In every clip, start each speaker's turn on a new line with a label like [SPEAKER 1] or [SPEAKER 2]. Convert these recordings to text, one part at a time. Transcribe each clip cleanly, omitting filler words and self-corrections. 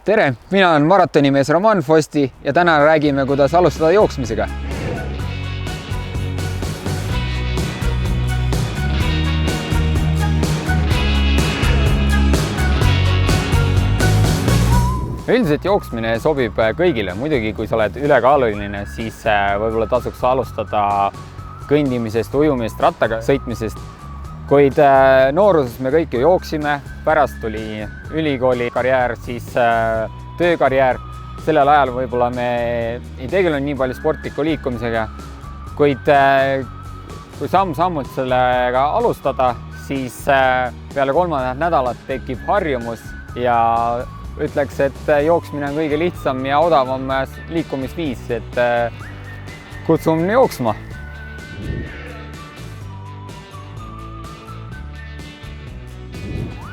[SPEAKER 1] Tere, mina olen maratonimees Roman Fosti ja täna räägime, kuidas alustada jooksmisega. Üldiselt jooksmine sobib kõigile, muidugi kui sa oled ülekaaluline, siis võib-olla tasuks alustada kõndimisest, ujumisest, rattaga sõitmisest. Kuid nooruses me kõik ju jooksime, pärast tuli ülikooli karjäär, siis töökarjäär. Sellel ajal võib-olla me ei tegelenud nii palju sportliku liikumisega, kuid kui samm-sammult sellega alustada, siis peale 3 nädalat tekib harjumus ja ütleks, et jooksmine on kõige lihtsam ja odavam liikumisviis, et kutsun jooksma.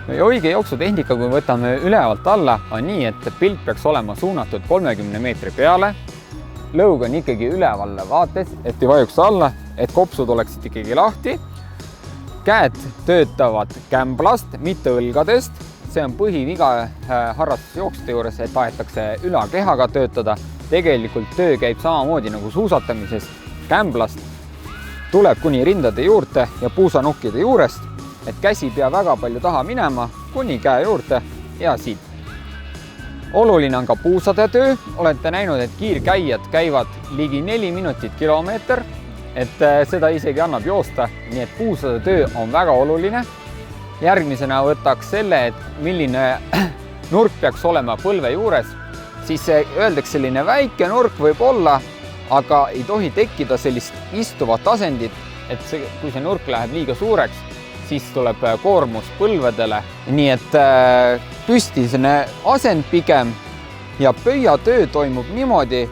[SPEAKER 1] Õige jooksutehnika, kui võtame ülevalt alla, on nii, et pilt peaks olema suunatud 30 meetri peale. Lõug on ikkagi üleval vaates, et ei vajuks alla, et kopsud oleksid ikkagi lahti. Käed töötavad kämblast, mitte õlgadest. See on põhiviga harrastusjooksude juures, et tahetakse ülakehaga töötada. Tegelikult töö käib samamoodi nagu suusatamises. Kämblast tuleb kuni rindade juurde ja puusanukkide juurest, et käsi pea väga palju taha minema, kuni käe juurde ja siit. Oluline on ka puusade töö. Olete näinud, et kiirkäijad käivad ligi 4 minutit kilomeeter, et seda isegi annab joosta, nii et puusade töö on väga oluline. Järgmisena võtaks selle, et milline nurk peaks olema põlve juures, siis öeldakse, selline väike nurk võib olla, aga ei tohi tekkida sellist istuvat asendit, et kui see nurk läheb liiga suureks, siis tuleb koormus põlvedele. Nii et püstisene asend pigem ja pöiatöö toimub niimoodi,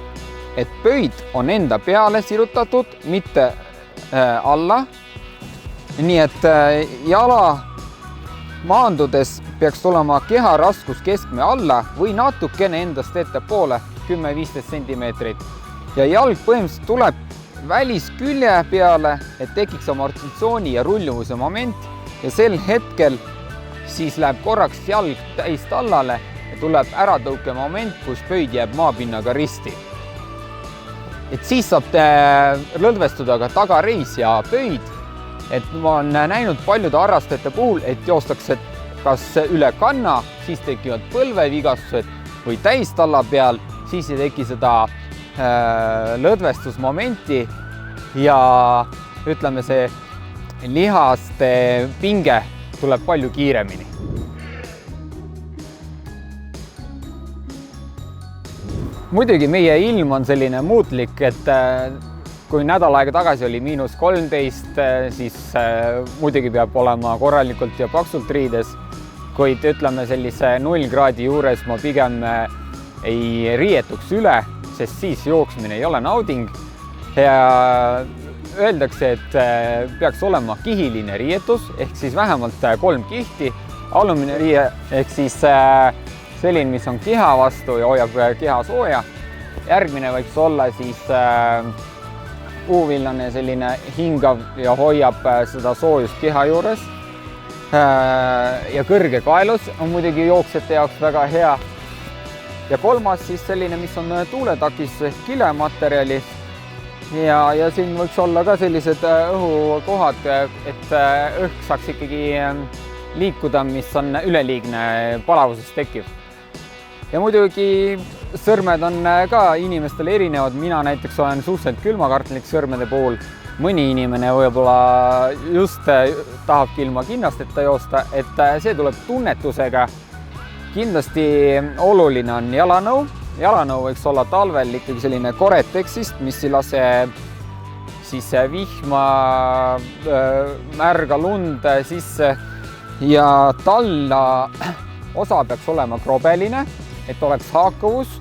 [SPEAKER 1] et pöid on enda peale sirutatud, mitte alla. Nii et jala maandudes peaks tulema keha raskus keskme alla või natukene endast ettepoole 10-15 sentimeetrit. Ja jalg põhimõtteliselt tuleb väliskülje peale, et tekiks amortisatsiooni ja rulluvuse moment ja sel hetkel siis läheb korraks jalg täis tallale ja tuleb äratõuke moment, kus pöid jääb maapinnaga risti. Et siis saab lõdvestuda ka tagareis ja pöid. Et ma olen näinud paljude harrastajate puhul, et joostakse kas üle kanna, siis tekivad põlvevigastused või täistalla peal, siis ei teki seda lõdvestusmomenti ja ütleme, see lihaste pinge tuleb palju kiiremini. Muidugi meie ilm on selline muutlik, et kui nädal aega tagasi oli -13, siis muidugi peab olema korralikult ja paksult riides, kuid ütleme sellise 0 kraadi juures ma pigem ei riietuks üle, sest siis jooksmine ei ole nauding. Ja öeldakse, et peaks olema kihiline riietus, ehk siis vähemalt 3 kihti. Alumine riie ehk siis selline, mis on keha vastu ja hoiab keha sooja. Järgmine võiks olla siis puuvillane selline hingav ja hoiab seda soojust keha juures. Ja kõrge kaelus on muidugi jooksjate jaoks väga hea. Ja kolmas siis selline, mis on tuuletakistus ehk kilematerjalis. Ja siin võiks olla ka sellised õhukohad, et õhk saaks ikkagi liikuda, mis on üleliigne palavusest tekkiv. Ja muidugi sõrmed on ka inimestel erinevad. Mina näiteks olen suhteliselt külmakartlik sõrmede puhul. Mõni inimene võib-olla just tahabki ilma kinnasteta joosta, et see tuleb tunnetusega. Kindlasti oluline on jalanõu. Jalanõu võiks olla talvel ikkagi selline Gore-Texist, mis ei lase siis vihma, märga lund sisse ja talla osa peaks olema krobeline, et oleks haakavus.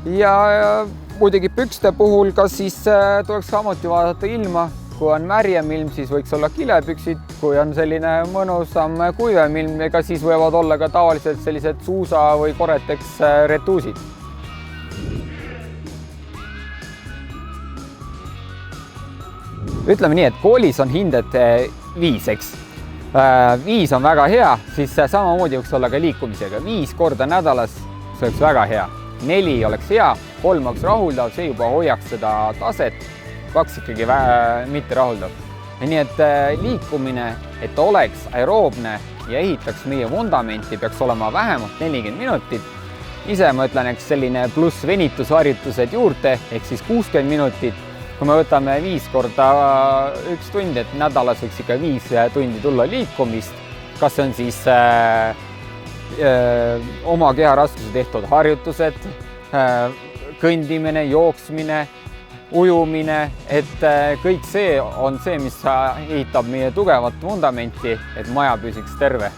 [SPEAKER 1] Ja muidugi pükste puhul ka siis tuleks samuti vaadata ilma. Kui on märjem ilm, siis võiks olla kilepüksid. Kui on selline mõnusam kuivem ilm, ega siis võivad olla ka tavaliselt sellised suusa või Gore-Tex retuusid. Ütleme nii, et koolis on hinded 5, eks. 5 on väga hea, siis samamoodi võiks olla ka liikumisega. 5 korda nädalas, see oleks väga hea. 4 oleks hea, 3 oleks rahuldav, see juba hoiaks seda taset, 2 ikkagi mitte rahuldav. Nii et liikumine, et oleks aeroobne ja ehitaks meie vundamenti, peaks olema vähemalt 40 minutit. Ise ma ütlen, eks selline pluss venitusharjutused juurde, ehk siis 60 minutit. Kui me võtame 5 korda 1 tund, et nädalas võiks ikka 5 tundi tulla liikumist, kas see on siis oma keharaskuse tehtud harjutused, kõndimine, jooksmine, ujumine, et kõik see on see, mis ehitab meie tugevat vundamenti, et maja püsiks terve.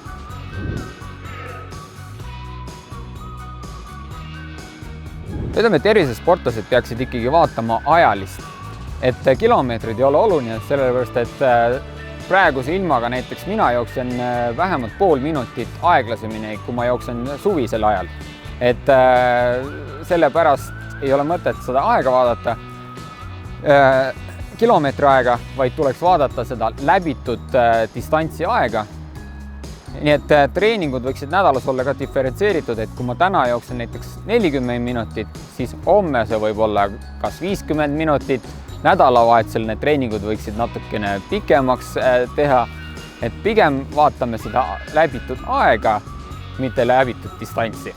[SPEAKER 1] Ütleme, tervisesportlased peaksid ikkagi vaatama ajalist. Et kilomeetrid ei ole oluline, sellepärast, et praeguse ilmaga näiteks mina jooksen vähemalt pool minutit aeglasemini, kui ma jooksen suvisel ajal. Et sellepärast ei ole mõtet seda aega vaadata, kilomeetri aega, vaid tuleks vaadata seda läbitud distantsi aega. Nii et treeningud võiksid nädalas olla ka diferentseeritud, et kui ma täna jooksen näiteks 40 minutit, siis homme see võib olla kas 50 minutit, nädalavahetusel need treeningud võiksid natukene pikemaks teha, et pigem vaatame seda läbitud aega, mitte läbitud distantsi.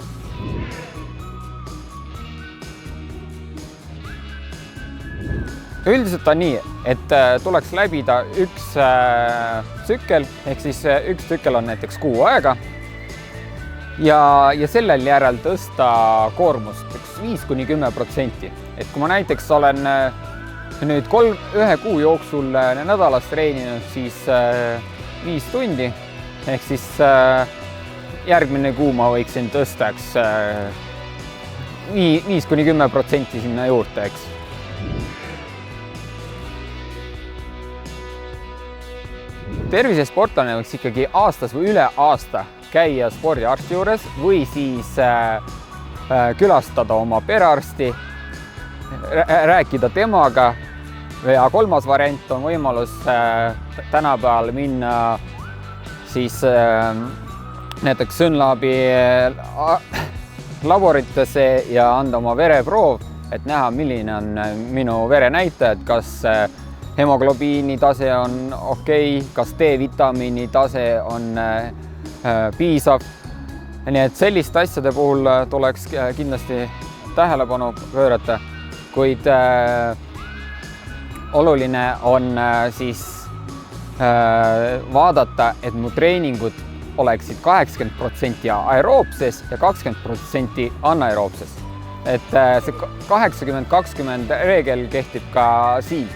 [SPEAKER 1] Üldiselt on nii, et tuleks läbida üks tsükkel, ehk siis üks tsükkel on näiteks kuu aega ja sellel järel tõsta koormust 5–10%. Et kui ma näiteks olen nüüd 1 kuu jooksul nädalas treeninud siis 5 tundi, ehk siis järgmine kuu ma võiksin tõsta 5–10% sinna juurde, eks. Tervisesportlane võiks ikkagi aastas või üle aasta käia spordiarsti juures või siis külastada oma perearsti, rääkida temaga. Ja 3. variant on võimalus tänapäeval minna siis näiteks Synlabi laboritesse ja anda oma vereproov, et näha, milline on minu verenäitajad, kas hemoglobiini tase on okei, kas D-vitamiini tase on piisav. Nii et selliste asjade puhul tuleks kindlasti tähelepanu pöörata, kuid oluline on siis vaadata, et mu treeningud oleksid 80% aeroobses ja 20% anaeroobses. Et see 80-20 reegel kehtib ka siin.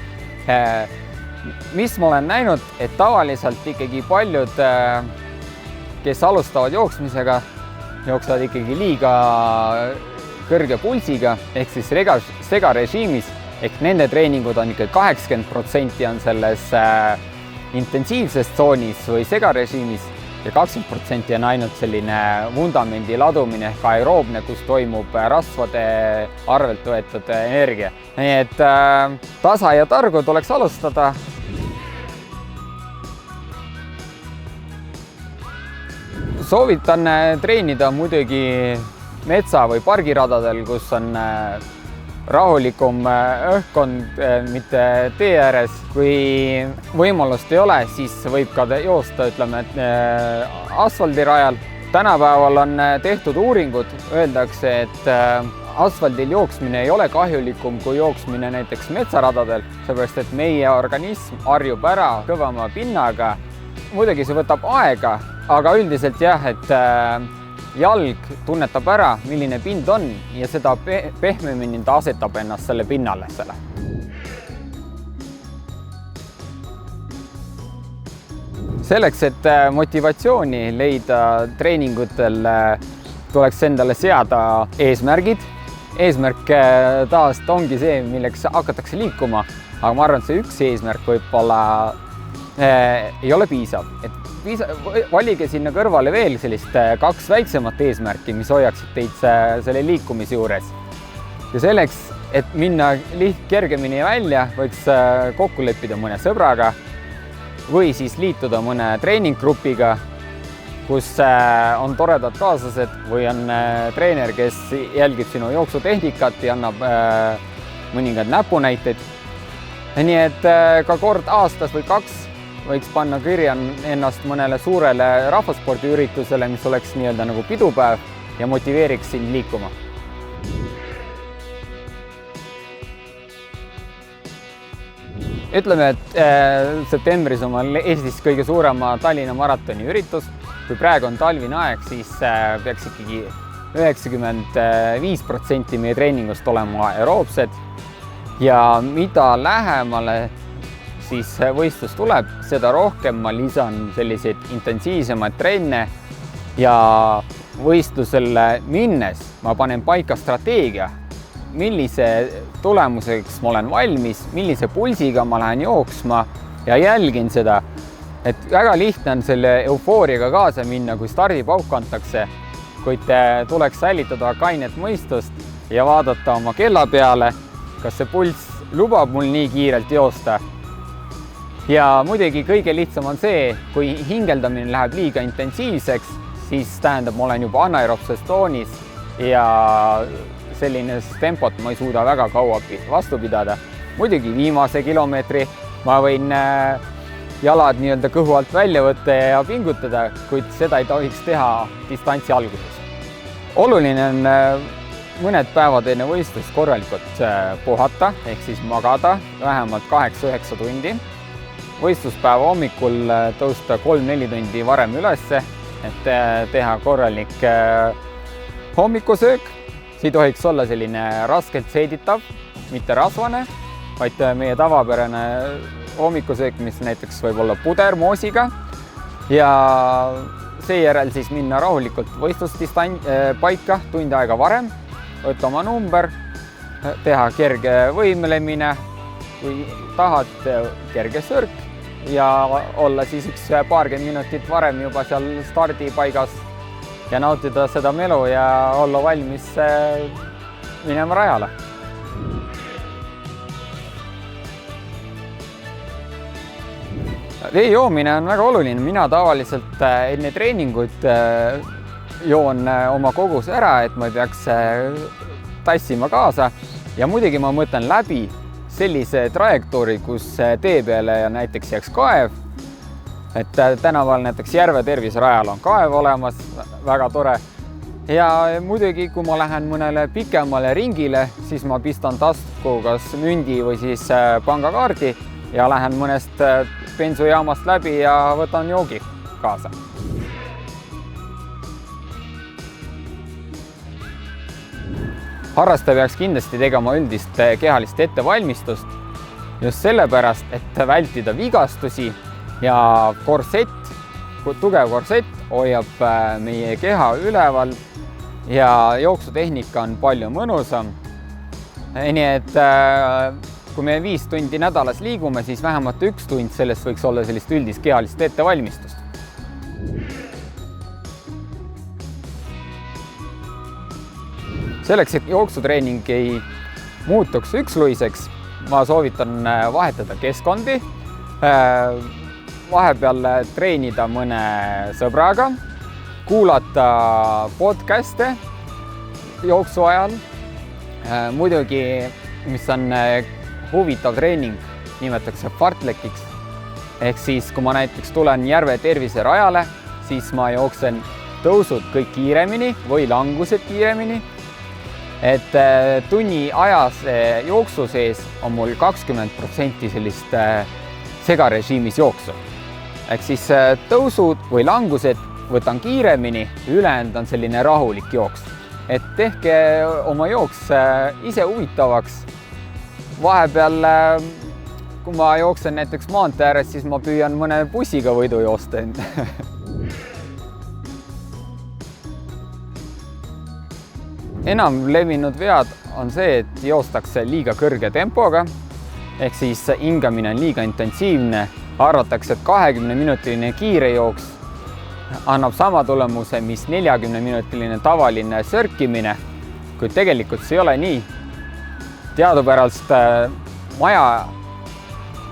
[SPEAKER 1] Mis ma olen näinud, et tavaliselt ikkagi paljud, kes alustavad jooksmisega, jooksevad ikkagi liiga kõrge pulsiga ehk siis segarežiimis, ehk nende treeningud on ikka 80% on selles intensiivses tsoonis või segarežiimis ja 20% on ainult selline vundamendi ladumine ehk aeroobne, kus toimub rasvade arvelt võetud energia. Nii et tasa ja targu tuleks alustada. Soovitan treenida muidugi metsa- või pargiradadel, kus on rahulikum õhkkond, mitte tee ääres. Kui võimalust ei ole, siis võib ka joosta, ütleme, asfaldirajal. Tänapäeval on tehtud uuringud, öeldakse, et asfaldil jooksmine ei ole kahjulikum kui jooksmine näiteks metsaradadel, seepärast et meie organism harjub ära kõvema pinnaga. Muidugi see võtab aega, aga üldiselt jah, et jalg tunnetab ära, milline pind on ja seda pehmemini ta asetab ennast selle pinnale. Selleks, et motivatsiooni leida treeningutel, tuleks endale seada eesmärgid. Eesmärk taas ongi see, milleks hakatakse liikuma, aga ma arvan, et see üks eesmärk võib-olla ei ole piisav. Valige sinna kõrvale veel sellist 2 väiksemat eesmärki, mis hoiaksid teid selle liikumise juures. Ja selleks, et minna kergemini välja, võiks kokku leppida mõne sõbraga või siis liituda mõne treeninggrupiga, kus on toredad kaaslased või on treener, kes jälgib sinu jooksutehnikat ja annab mõningaid näpunäiteid. Nii et ka kord aastas või 2 võiks panna kirja ennast mõnele suurele rahvaspordiüritusele, mis oleks nii-öelda nagu pidupäev ja motiveeriks sind liikuma. Ütleme, et septembris on Eestis kõige suurema Tallinna maratoni üritus. Kui praegu on talvine aeg, siis peaks ikkagi 95% meie treeningust olema aeroobsed. Ja mida lähemale siis võistlus tuleb, seda rohkem ma lisan selliseid intensiivsemaid trenne ja võistlusele minnes ma panen paika strateegia, millise tulemuseks ma olen valmis, millise pulsiga ma lähen jooksma ja jälgin seda. Et väga lihtne on selle eufooriaga kaasa minna, kui stardipauk antakse, kuid tuleks säilitada kainet mõistust ja vaadata oma kella peale, kas see pulss lubab mul nii kiirelt joosta. Ja muidugi kõige lihtsam on see, kui hingeldamine läheb liiga intensiivseks, siis tähendab, ma olen juba anaerobses toonis ja selline tempot ma ei suuda väga kaua vastu pidada. Muidugi viimase kilomeetri ma võin jalad nii-öelda kõhu alt välja võtta ja pingutada, kuid seda ei tohiks teha distantsi alguses. Oluline on mõned päevad enne võistlust korralikult puhata, ehk siis magada vähemalt 8-9 tundi. Võistluspäeva hommikul tõusta 3-4 tundi varem ülesse, et teha korralik hommikusöök. See ei tohiks olla selline raskelt seeditav, mitte rasvane, vaid meie tavapärane hommikusöök, mis näiteks võib olla puder moosiga ja seejärel siis minna rahulikult võistluspaika tund aega varem, võtta oma number, teha kerge võimlemine, kui tahad kerge sörk ja olla siis paarkümmend minutit varem juba seal stardipaigas ja nautida seda melu ja olla valmis minema rajale. Vee joomine on väga oluline. Mina tavaliselt enne treeningut joon oma koguse ära, et ma ei peaks tassima kaasa. Ja muidugi ma mõtlen läbi sellise trajektoori, kus tee peale näiteks jääks kaev. Et tänaval näiteks Järve terviserajal on kaev olemas, väga tore. Ja muidugi, kui ma lähen mõnele pikemale ringile, siis ma pistan tasku kas mündi või siis pangakaardi ja lähen mõnest bensujaamast läbi ja võtan joogi kaasa. Harrastaja peaks kindlasti tegema üldist kehalist ettevalmistust just sellepärast, et vältida vigastusi ja korsett, tugev korsett hoiab meie keha üleval ja jooksutehnika on palju mõnusam. Nii et kui me 5 tundi nädalas liigume, siis vähemalt 1 tund sellest võiks olla sellist üldist kehalist ettevalmistust. Selleks, et jooksutreening ei muutuks üksluiseks, ma soovitan vahetada keskkondi, vahepeal treenida mõne sõbraga, kuulata podcaste jooksu ajal. Muidugi, mis on huvitav treening, nimetatakse fartlekiks. Ehk siis, kui ma näiteks tulen Järve terviserajale, siis ma jooksen tõusud kõik kiiremini või langused kiiremini. Et tunni ajas jooksu sees on mul 20% sellist segarežiimis jooksu. Ehk siis tõusud või langused võtan kiiremini, ülejäänud on selline rahulik jooks. Et tehke oma jooks ise huvitavaks. Vahepeal, kui ma jooksen näiteks maantee ääres, siis ma püüan mõne bussiga võidu joosta. Enam levinud vead on see, et joostakse liiga kõrge tempoga, ehk siis hingamine on liiga intensiivne. Arvatakse, et 20-minutiline kiire jooks annab sama tulemuse, mis 40-minutiline tavaline sörkimine, kuid tegelikult see ei ole nii. Teadupärast maja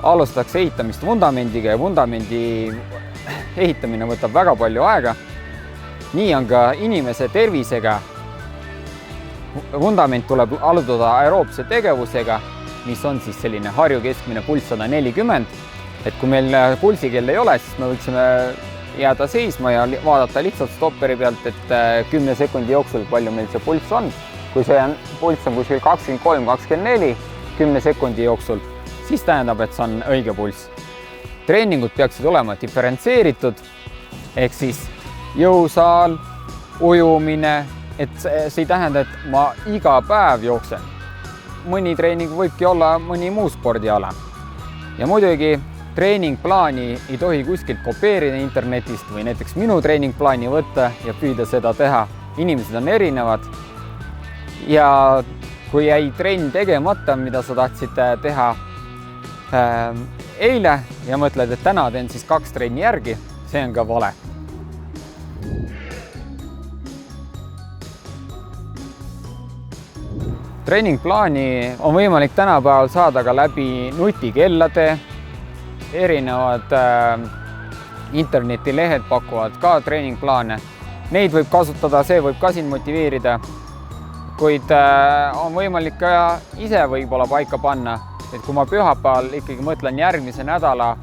[SPEAKER 1] alustatakse ehitamist vundamendiga ja vundamendi ehitamine võtab väga palju aega. Nii on ka inimese tervisega. Vundament tuleb alustada aeroobse tegevusega, mis on siis selline harju keskmine pulss 140. Et kui meil pulsikell ei ole, siis me võiksime jääda seisma ja vaadata lihtsalt stopperi pealt, et 10 sekundi jooksul palju meil see pulss on. Kui see pulss on kuskil 23-24 10 sekundi jooksul, siis tähendab, et see on õige pulss. Treeningud peaksid olema diferentseeritud, ehk siis jõusaal, ujumine, et see ei tähenda, et ma iga päev jooksen. Mõni treening võibki olla mõni muu spordiala. Ja muidugi treeningplaani ei tohi kuskilt kopeerida internetist või näiteks minu treeningplaani võtta ja püüda seda teha. Inimesed on erinevad ja kui jäi trenn tegemata, mida sa tahtsid teha eile ja mõtled, et täna teen siis 2 trenni järgi, see on ka vale. Treeningplaani on võimalik tänapäeval saada ka läbi nutikellade. Erinevad internetilehed pakuvad ka treeningplaane. Neid võib kasutada, see võib ka sind motiveerida, kuid on võimalik ka ise võib-olla paika panna. Et kui ma pühapäeval ikkagi mõtlen järgmise nädala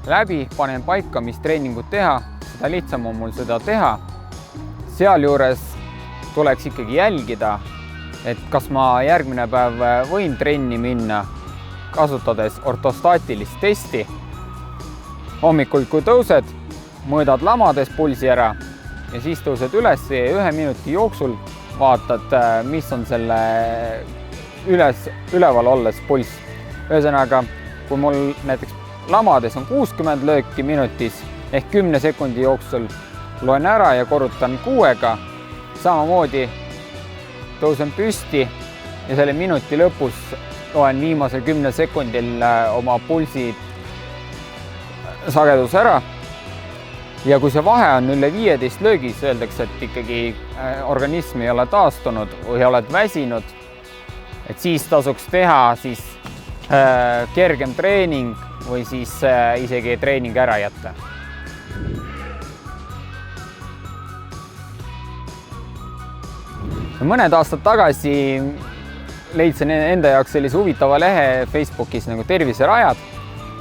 [SPEAKER 1] läbi, panen paika, mis treeningut teha, seda lihtsam on mul seda teha. Sealjuures tuleks ikkagi jälgida, et kas ma järgmine päev võin trenni minna, kasutades ortostaatilist testi. Hommikul, kui tõused, mõõdad lamades pulsi ära ja siis tõused üles ja 1 minuti jooksul vaatad, mis on selle üleval olles pulss. Ühesõnaga, kui mul näiteks lamades on 60 lööki minutis ehk 10 sekundi jooksul loen ära ja korrutan 6-ga, samamoodi tõusen püsti ja selle minuti lõpus loen viimasel 10 sekundil oma pulsi sagedus ära. Ja kui see vahe on üle 15 löögis, öeldakse, et ikkagi organism ei ole taastunud või oled väsinud, et siis tasuks teha siis kergem treening või siis isegi treening ära jätta. Mõned aastad tagasi leidsin enda jaoks sellise huvitava lehe Facebookis nagu Terviserajad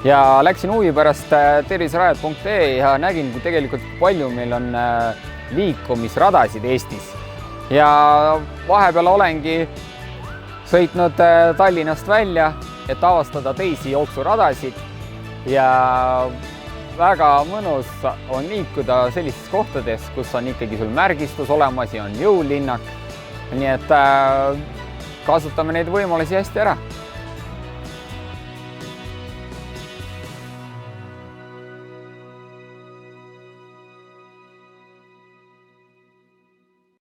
[SPEAKER 1] ja läksin huvi pärast terviserajad.ee ja nägin, kui tegelikult palju meil on liikumisradasid Eestis. Ja vahepeal olengi sõitnud Tallinnast välja, et avastada teisi jooksuradasid ja väga mõnus on liikuda sellistes kohtades, kus on ikkagi sul märgistus olemas ja on jõulinnak. Nii et kasutame neid võimalusi hästi ära.